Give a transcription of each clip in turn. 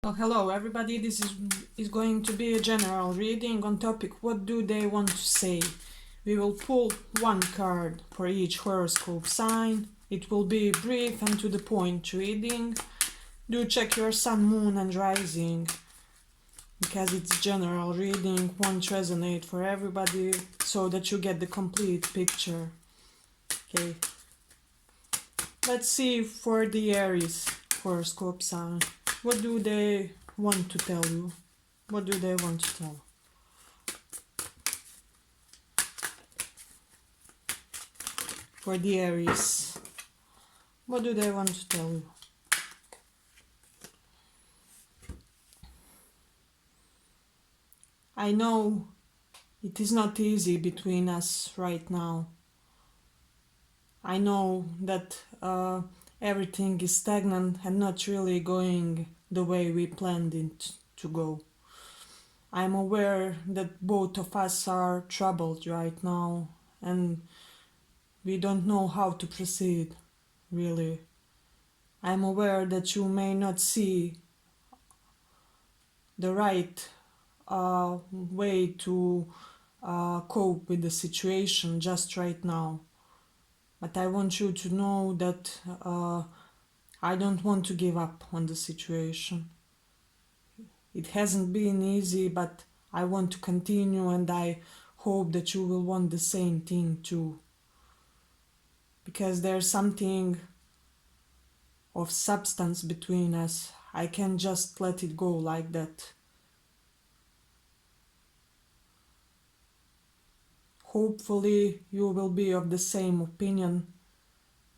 Well, hello everybody, this is going to be a general reading on topic what do they want to say. We will pull one card for each horoscope sign. It will be brief and to the point reading. Do check your sun, moon and rising because it's general reading, won't resonate for everybody, so that you get the complete picture. Okay, let's see for the Aries horoscope sign. What do they want to tell you? What do they want to tell? For the Aries, what do they want to tell you? I know it is not easy between us right now. I know that everything is stagnant and not really going the way we planned it to go. I'm aware that both of us are troubled right now and we don't know how to proceed, really. I'm aware that you may not see the right way to cope with the situation just right now. But I want you to know that I don't want to give up on the situation. It hasn't been easy, but I want to continue and I hope that you will want the same thing too. Because there's something of substance between us. I can't just let it go like that. Hopefully you will be of the same opinion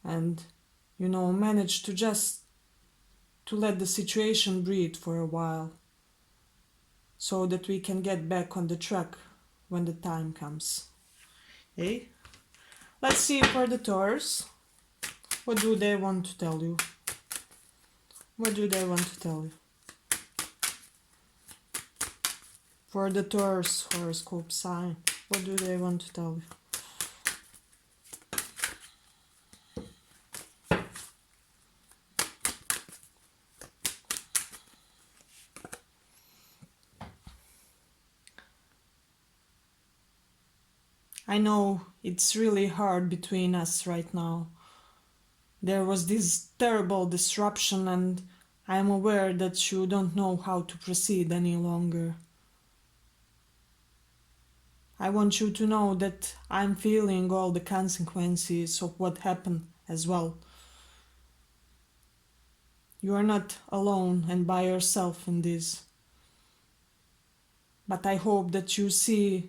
and manage to just to let the situation breathe for a while so that we can get back on the track when the time comes. Okay? Let's see for the Taurus. What do they want to tell you? What do they want to tell you? For the Taurus horoscope sign, what do they want to tell you? I know it's really hard between us right now. There was this terrible disruption and I'm aware that you don't know how to proceed any longer. I want you to know that I'm feeling all the consequences of what happened as well. You are not alone and by yourself in this. But I hope that you see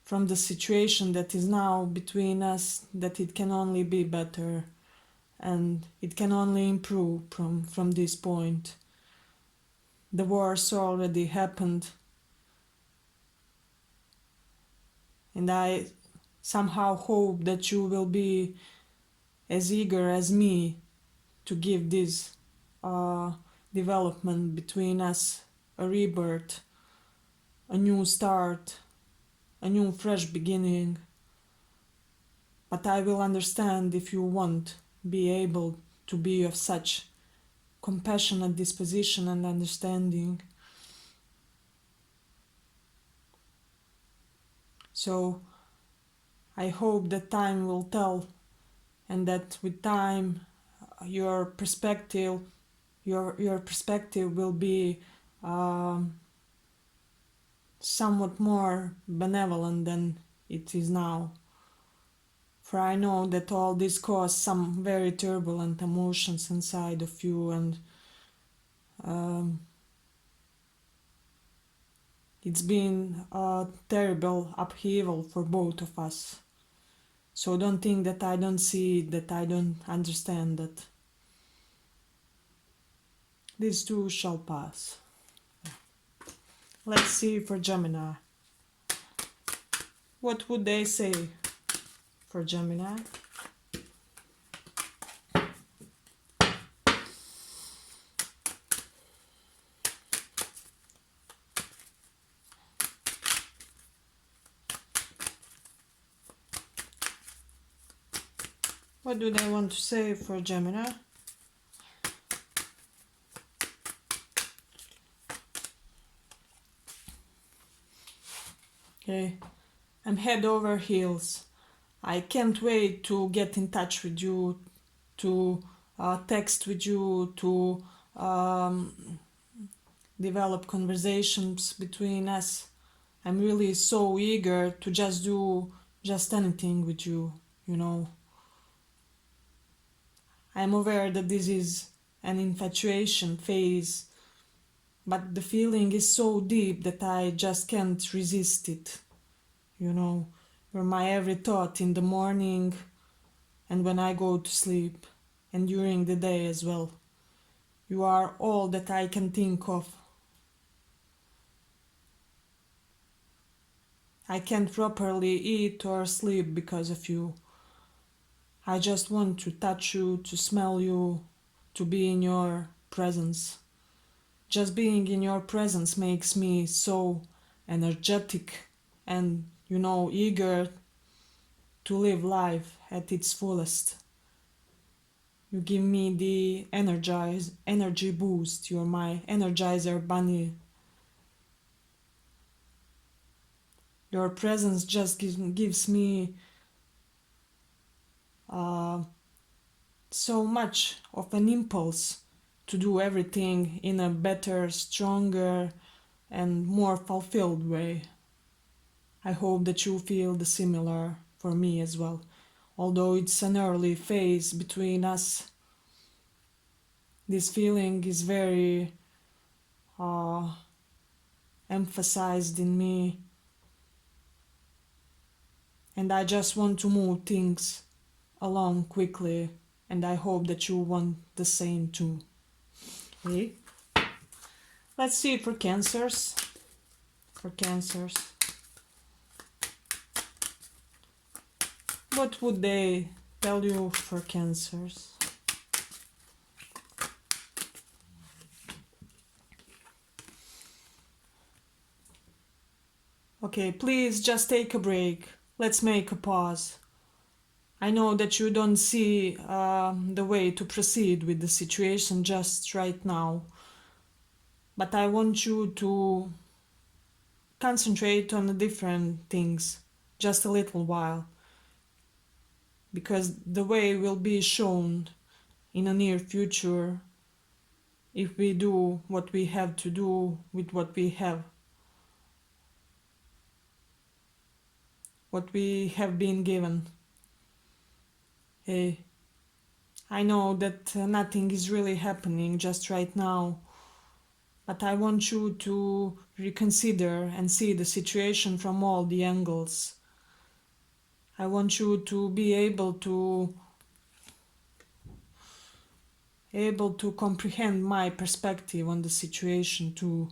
from the situation that is now between us that it can only be better and it can only improve from this point. The wars already happened and I somehow hope that you will be as eager as me to give this development between us a rebirth, a new start, a new fresh beginning. But I will understand if you won't be able to be of such compassionate disposition and understanding. So I hope that time will tell and that with time your perspective will be somewhat more benevolent than it is now. For I know that all this caused some very turbulent emotions inside of you and it's been a terrible upheaval for both of us. So don't think that I don't see it, that I don't understand that. These too shall pass. Let's see for Gemini. What would they say for Gemini? What do they want to say for Gemini? Hey, I'm head over heels. I can't wait to get in touch with you, to text with you, to develop conversations between us. I'm really so eager to just do just anything with you, you know. I'm aware that this is an infatuation phase, but the feeling is so deep that I just can't resist it, you know. You're my every thought in the morning and when I go to sleep, and during the day as well. You are all that I can think of. I can't properly eat or sleep because of you. I just want to touch you, to smell you, to be in your presence. Just being in your presence makes me so energetic and, you know, eager to live life at its fullest. You give me the energy boost. You're my energizer bunny. Your presence just gives me so much of an impulse to do everything in a better, stronger, and more fulfilled way. I hope that you feel the similar for me as well. Although it's an early phase between us, this feeling is very emphasized in me, and I just want to move things along quickly, and I hope that you want the same too. Okay? Let's see for cancers. For cancers. What would they tell you for cancers? Okay, please just take a break. Let's make a pause. I know that you don't see the way to proceed with the situation just right now, but I want you to concentrate on the different things just a little while, because the way will be shown in the near future if we do what we have to do with what we have, what we have been given. Hey, I know that nothing is really happening just right now, but I want you to reconsider and see the situation from all the angles. I want you to be able to comprehend my perspective on the situation too,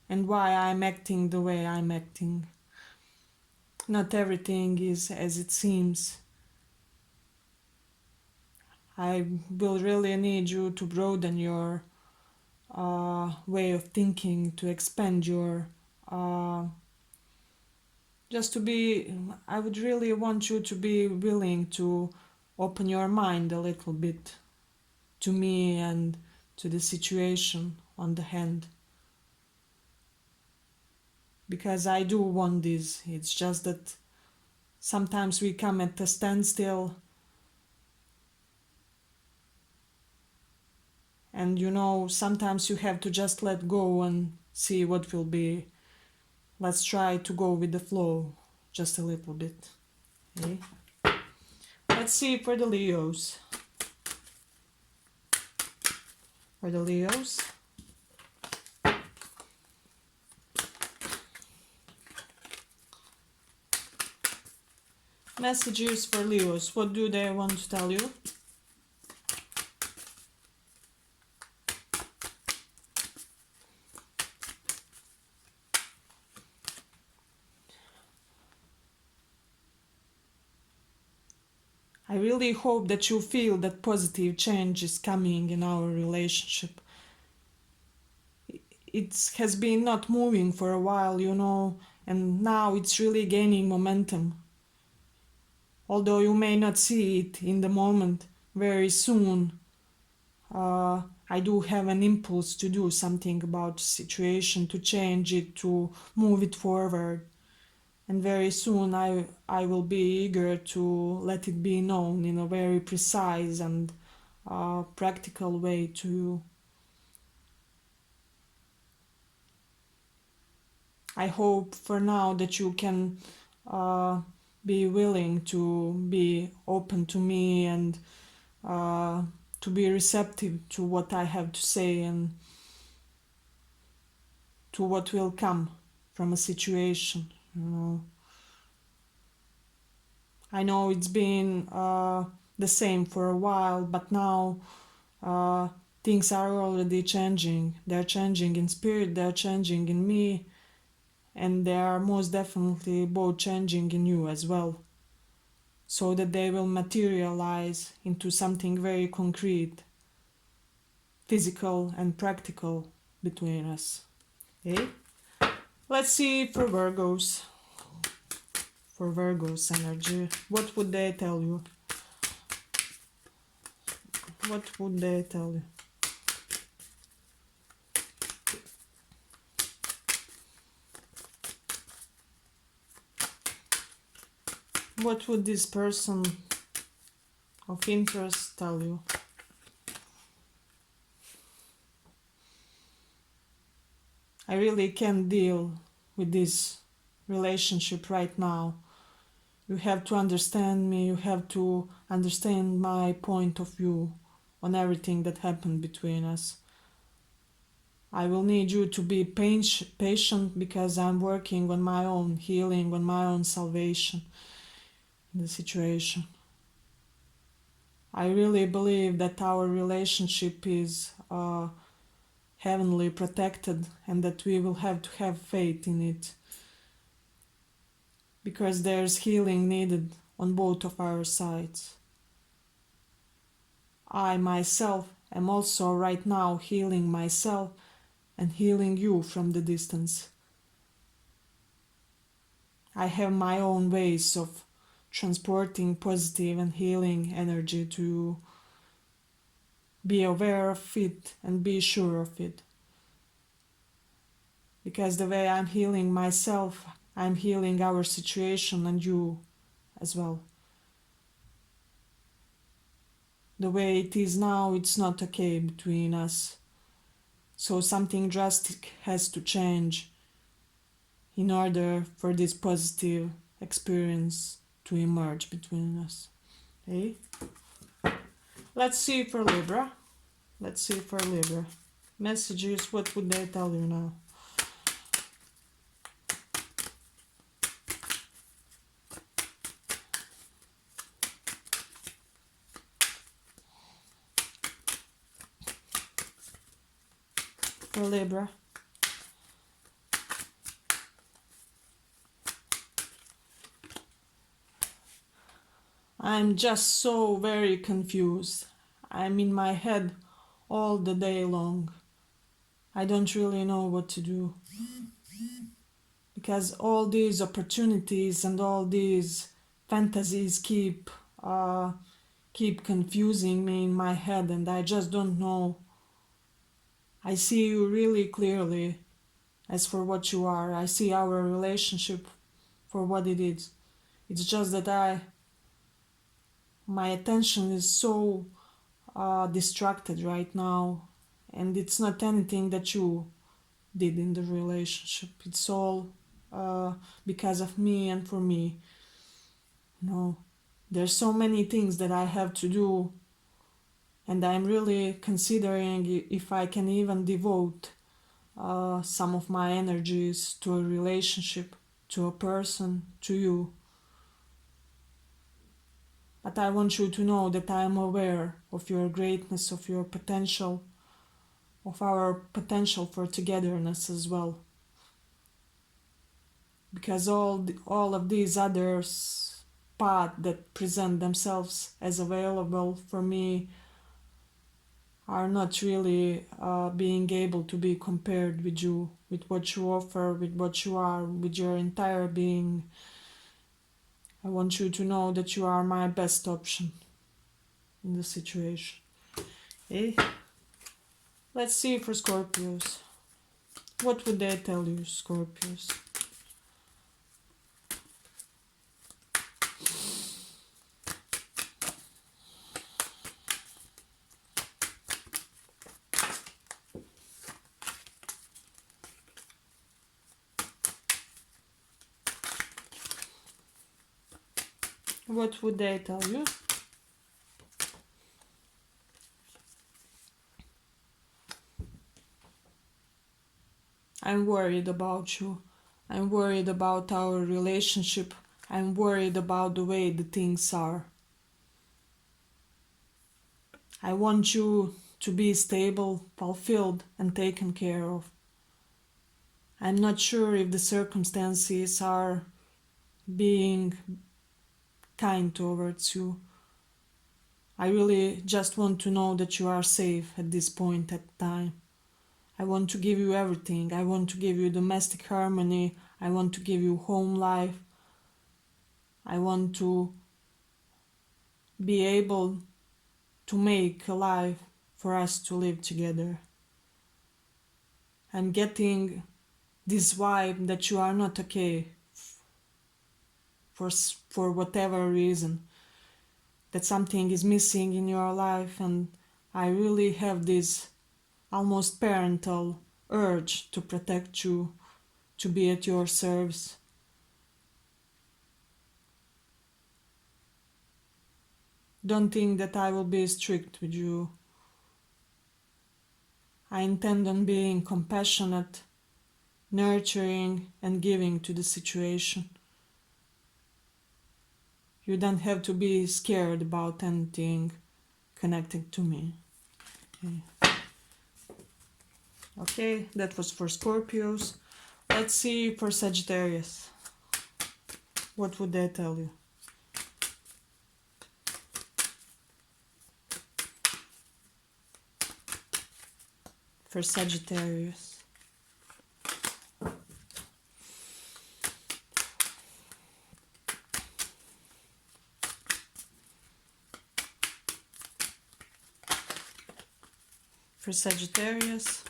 and why I'm acting the way I'm acting. Not everything is as it seems. I will really need you to broaden your way of thinking, to expand your just to be, I would really want you to be willing to open your mind a little bit to me and to the situation on the hand, because I do want this. It's just that sometimes we come at a standstill, and you know, sometimes you have to just let go and see what will be. Let's try to go with the flow just a little bit. Okay? Let's see for the Leos. For the Leos. Messages for Leos. What do they want to tell you? I really hope that you feel that positive change is coming in our relationship. It has been not moving for a while, you know, and now it's really gaining momentum. Although you may not see it in the moment, very soon I do have an impulse to do something about the situation, to change it, to move it forward. And very soon I will be eager to let it be known in a very precise and practical way to you. I hope for now that you can be willing to be open to me and to be receptive to what I have to say and to what will come from a situation. I know it's been the same for a while, but now things are already changing. They're changing in spirit, they're changing in me, and they are most definitely both changing in you as well, so that they will materialize into something very concrete, physical and practical between us. Okay? Let's see for Virgos. For Virgos energy, what would they tell you? What would they tell you? What would this person of interest tell you? I really can't deal with this relationship right now. You have to understand me, you have to understand my point of view on everything that happened between us. I will need you to be patient because I'm working on my own healing, on my own salvation in the situation. I really believe that our relationship is heavenly protected and that we will have to have faith in it, because there's healing needed on both of our sides. I myself am also right now healing myself and healing you from the distance. I have my own ways of transporting positive and healing energy to you. Be aware of it and be sure of it. Because the way I'm healing myself, I'm healing our situation and you as well. The way it is now, it's not okay between us. So something drastic has to change in order for this positive experience to emerge between us. Okay? Let's see for Libra. Let's see for Libra. Messages, what would they tell you now? For Libra. I'm just so very confused. I'm in my head all the day long. I don't really know what to do. Because all these opportunities and all these fantasies keep confusing me in my head, and I just don't know. I see you really clearly as for what you are. I see our relationship for what it is. It's just that my attention is so distracted right now, and it's not anything that you did in the relationship. It's all because of me and for me. There's so many things that I have to do, and I'm really considering if I can even devote some of my energies to a relationship, to a person, to you. But I want you to know that I am aware of your greatness, of your potential, of our potential for togetherness as well. Because all of these others paths that present themselves as available for me are not really being able to be compared with you, with what you offer, with what you are, with your entire being. I want you to know that you are my best option in the situation. Okay? Let's see for Scorpios. What would they tell you, Scorpios? What would they tell you? I'm worried about you. I'm worried about our relationship. I'm worried about the way the things are. I want you to be stable, fulfilled, and taken care of. I'm not sure if the circumstances are being kind towards you. I really just want to know that you are safe at this point at time. I want to give you everything. I want to give you domestic harmony. I want to give you home life. I want to be able to make a life for us to live together. I'm getting this vibe that you are not okay for whatever reason, that something is missing in your life, and I really have this almost parental urge to protect you, to be at your service. Don't think that I will be strict with you. I intend on being compassionate, nurturing, and giving to the situation. You don't have to be scared about anything connected to me. Okay, that was for Scorpios. Let's see for Sagittarius. What would they tell you? For Sagittarius. For Sagittarius.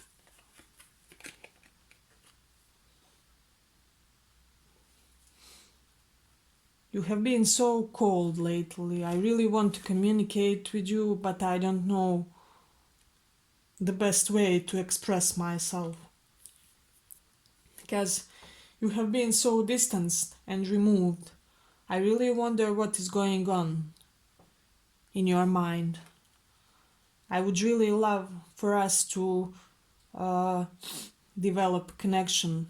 You have been so cold lately. I really want to communicate with you, but I don't know the best way to express myself. Because you have been so distanced and removed. I really wonder what is going on in your mind. I would really love for us to develop connection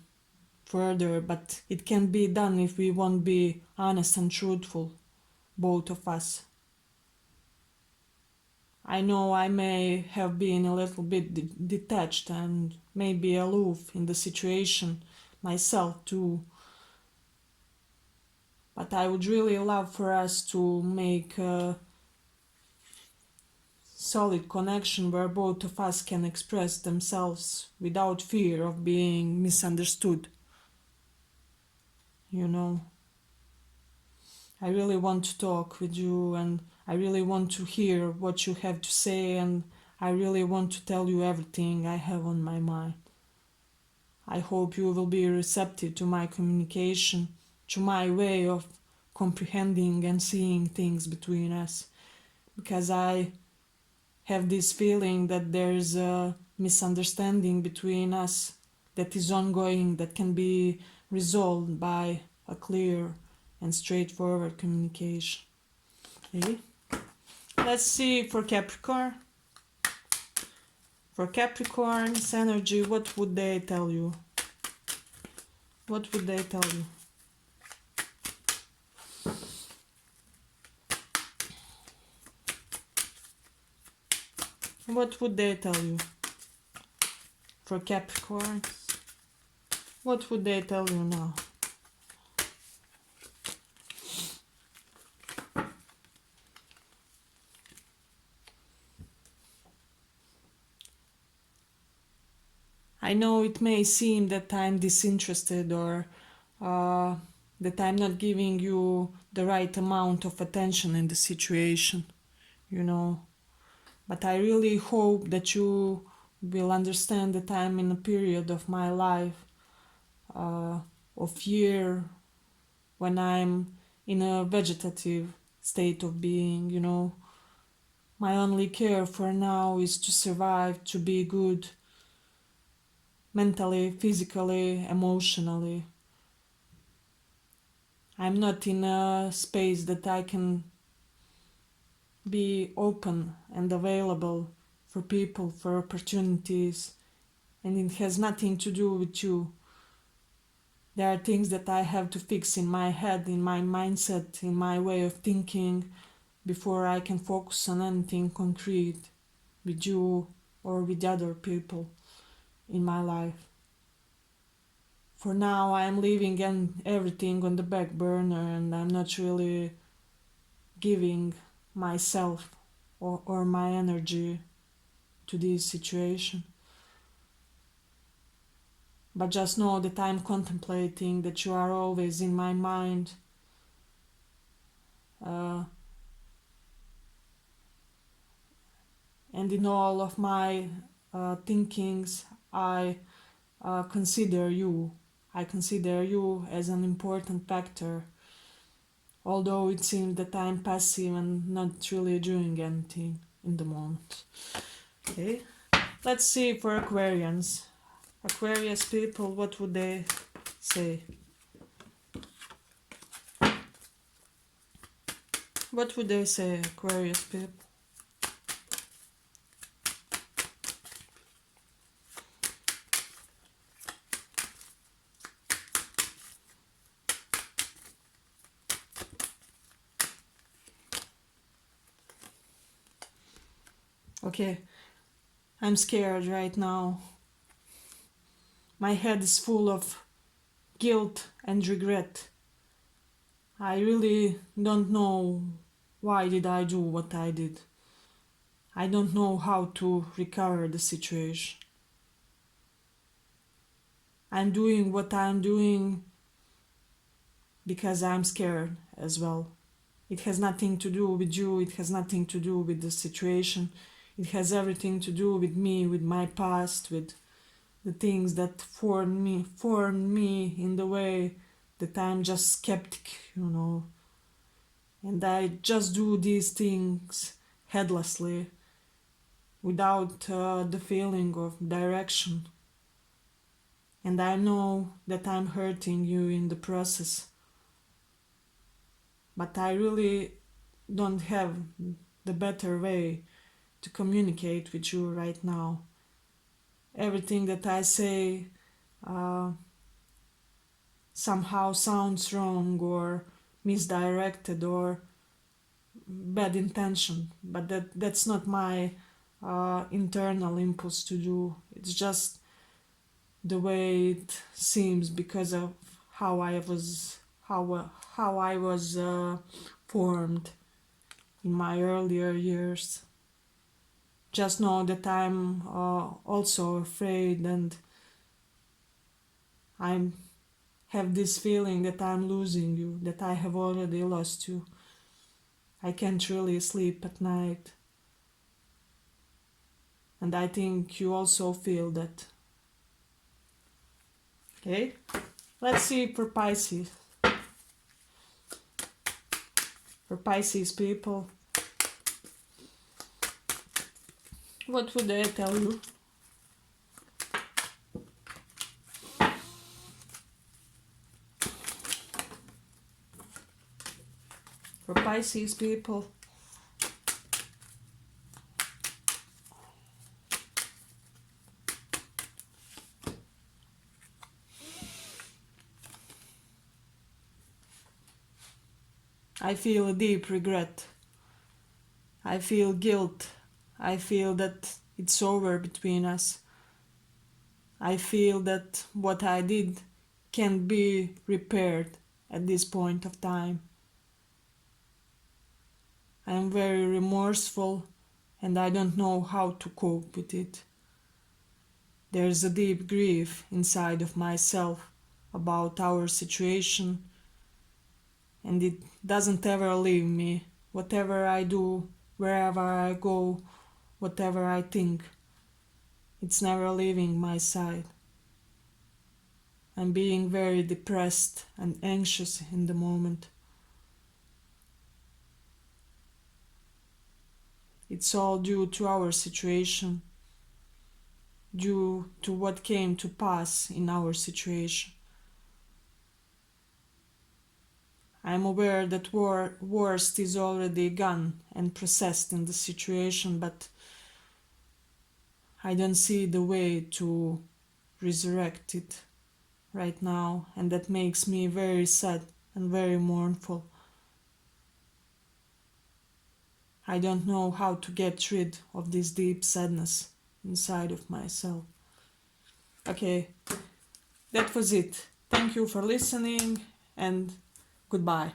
further, but it can be done if we won't be honest and truthful, both of us. I know I may have been a little bit detached and maybe aloof in the situation myself too, but I would really love for us to make a solid connection where both of us can express themselves without fear of being misunderstood. You know, I really want to talk with you, and I really want to hear what you have to say, and I really want to tell you everything I have on my mind. I hope you will be receptive to my communication, to my way of comprehending and seeing things between us, because I have this feeling that there is a misunderstanding between us that is ongoing, that can be resolved by a clear and straightforward communication. Okay? Let's see for Capricorn. For Capricorn's energy, what would they tell you? What would they tell you? What would they tell you? For Capricorn, what would they tell you now? I know it may seem that I'm disinterested or that I'm not giving you the right amount of attention in the situation, you know. But I really hope that you will understand that I'm in a period of my life, of year, when I'm in a vegetative state of being, you know. My only care for now is to survive, to be good mentally, physically, emotionally. I'm not in a space that I can be open and available for people, for opportunities, and it has nothing to do with you. There are things that I have to fix in my head, in my mindset, in my way of thinking, before I can focus on anything concrete with you or with other people in my life. For now, I am leaving everything on the back burner, and I'm not really giving myself or my energy to this situation. But just know that I'm contemplating, that you are always in my mind. And in all of my thinkings, I consider you. I consider you as an important factor, although it seems that I'm passive and not really doing anything in the moment. Okay, let's see for Aquarians. Aquarius people, what would they say? What would they say, Aquarius people? Okay, I'm scared right now. My head is full of guilt and regret. I really don't know why did I do what I did. I don't know how to recover the situation. I'm doing what I'm doing because I'm scared as well. It has nothing to do with you, it has nothing to do with the situation. It has everything to do with me, with my past, with the things that formed me in the way that I'm just skeptic, you know. And I just do these things headlessly, without the feeling of direction. And I know that I'm hurting you in the process. But I really don't have the better way to communicate with you right now. Everything that I say somehow sounds wrong or misdirected or bad intention, but that's not my internal impulse to do. It's just the way it seems because of how I was formed in my earlier years. Just know that I'm also afraid, and I have this feeling that I'm losing you, that I have already lost you. I can't really sleep at night. And I think you also feel that. Okay? Let's see for Pisces. For Pisces people, what would they tell you? For Pisces people, I feel a deep regret. I feel guilt. I feel that it's over between us. I feel that what I did can't be repaired at this point of time. I am very remorseful and I don't know how to cope with it. There's a deep grief inside of myself about our situation, and it doesn't ever leave me. Whatever I do, wherever I go, whatever I think, It's never leaving my side. I'm being very depressed and anxious in the moment. It's all due to our situation, due to what came to pass in our situation. I'm aware that worst is already gone and processed in the situation, but I don't see the way to resurrect it right now, and that makes me very sad and very mournful. I don't know how to get rid of this deep sadness inside of myself. Okay, that was it. Thank you for listening and goodbye.